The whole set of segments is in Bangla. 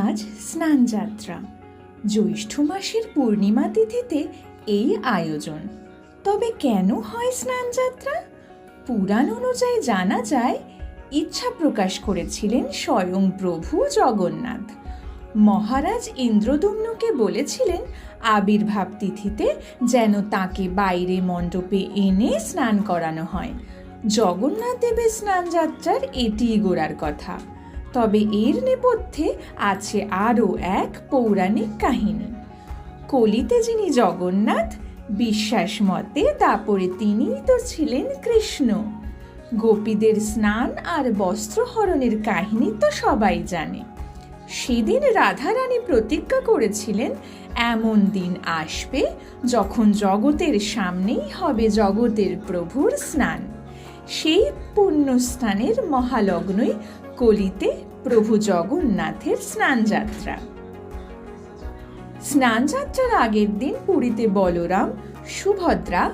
আজ স্নানযাত্রা। জ্যৈষ্ঠ মাসের পূর্ণিমা তিথিতে এই আয়োজন। তবে কেন হয় স্নানযাত্রা? পুরাণ অনুযায়ী জানা যায়, ইচ্ছা প্রকাশ করেছিলেন স্বয়ং প্রভু জগন্নাথ। মহারাজ ইন্দ্রদম্নুকে বলেছিলেন আবির্ভাব তিথিতে যেন তাকে বাইরে মণ্ডপে এনে স্নান করানো হয়। জগন্নাথ দেবের স্নানযাত্রার এটিই গোড়ার কথা। তবে এর নেপথ্যে আছে আরও এক পৌরাণিক কাহিনী। কলিতে যিনি জগন্নাথ, বিশ্বাস মতে দাপরে তিনিই তো ছিলেন কৃষ্ণ। গোপীদের স্নান আর বস্ত্রহরণের কাহিনী তো সবাই জানে। সেদিন রাধারানী প্রতিজ্ঞা করেছিলেন এমন দিন আসবে যখন জগতের সামনেই হবে জগতের প্রভুর স্নান। সেই পুণ্যস্থানের মহালগ্নই কলিতে প্রভু জগন্নাথের স্নানযাত্রা। স্নানযাত্রার আগের দিন পুরীতে বলরাম, সুভদ্রা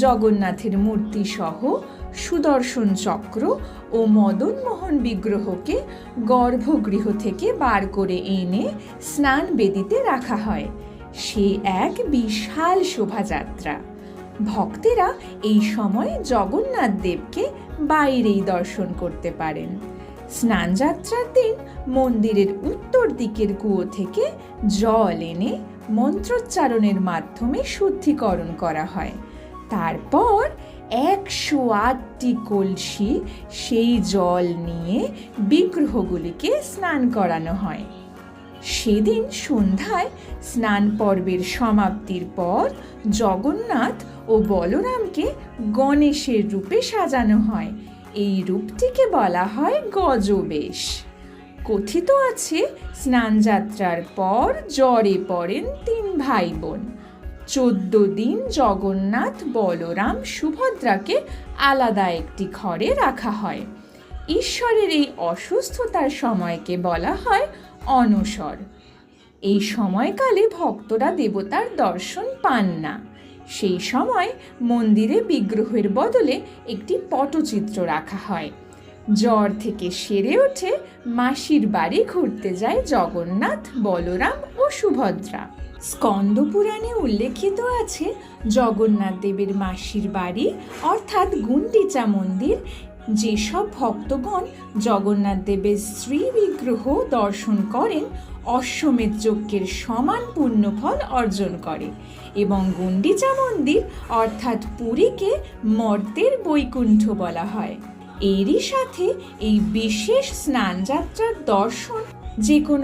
জগন্নাথের মূর্তি সহ সুদর্শন চক্র ও মদন মোহন বিগ্রহকে গর্ভগৃহ থেকে বার করে এনে স্নান বেদিতে রাখা হয়। সে এক বিশাল শোভাযাত্রা। ভক্তেরা এই সময় জগন্নাথ দেবকে বাইরেই দর্শন করতে পারেন। স্নানযাত্রার দিন মন্দিরের উত্তর দিকের কুয়ো থেকে জল এনে মন্ত্রোচ্চারণের মাধ্যমে শুদ্ধিকরণ করা হয়। তারপর 108টি কলসি সেই জল নিয়ে বিগ্রহগুলিকে স্নান করানো হয়। সেদিন সন্ধ্যায় স্নান পর্বের সমাপ্তির পর জগন্নাথ ও বলরামকে গণেশের রূপে সাজানো হয়। এই রূপটিকে বলা হয় গজবেশ। কথিত আছে স্নানযাত্রার পর জ্বরে পড়েন 3 ভাই বোন। 14 দিন জগন্নাথ, বলরাম, সুভদ্রাকে আলাদা একটি ঘরে রাখা হয়। ঈশ্বরের এই অসুস্থতার সময়কে বলা হয় অনসর। এই সময়কালে ভক্তরা দেবতার দর্শন পান না। সেই সময় মন্দিরে বিগ্রহের বদলে একটি পটচিত্র রাখা হয়। জ্বর থেকে সেরে উঠে মাসির বাড়ি ঘুরতে যায় জগন্নাথ, বলরাম ও সুভদ্রা। স্কন্দ পুরাণে উল্লেখিত আছে জগন্নাথ দেবের মাসির বাড়ি অর্থাৎ গুন্ডিচা মন্দির। যেসব ভক্তগণ জগন্নাথ দেবের শ্রী বিগ্রহ দর্শন করেন অশ্বমেধ যজ্ঞের সমান পুণ্যফল অর্জন করে এবং গুন্ডিচা মন্দির অর্থাৎ পুরীকে মর্ত্যের বৈকুণ্ঠ বলা হয়। এরই সাথে এই বিশেষ স্নানযাত্রার দর্শন যে কোনো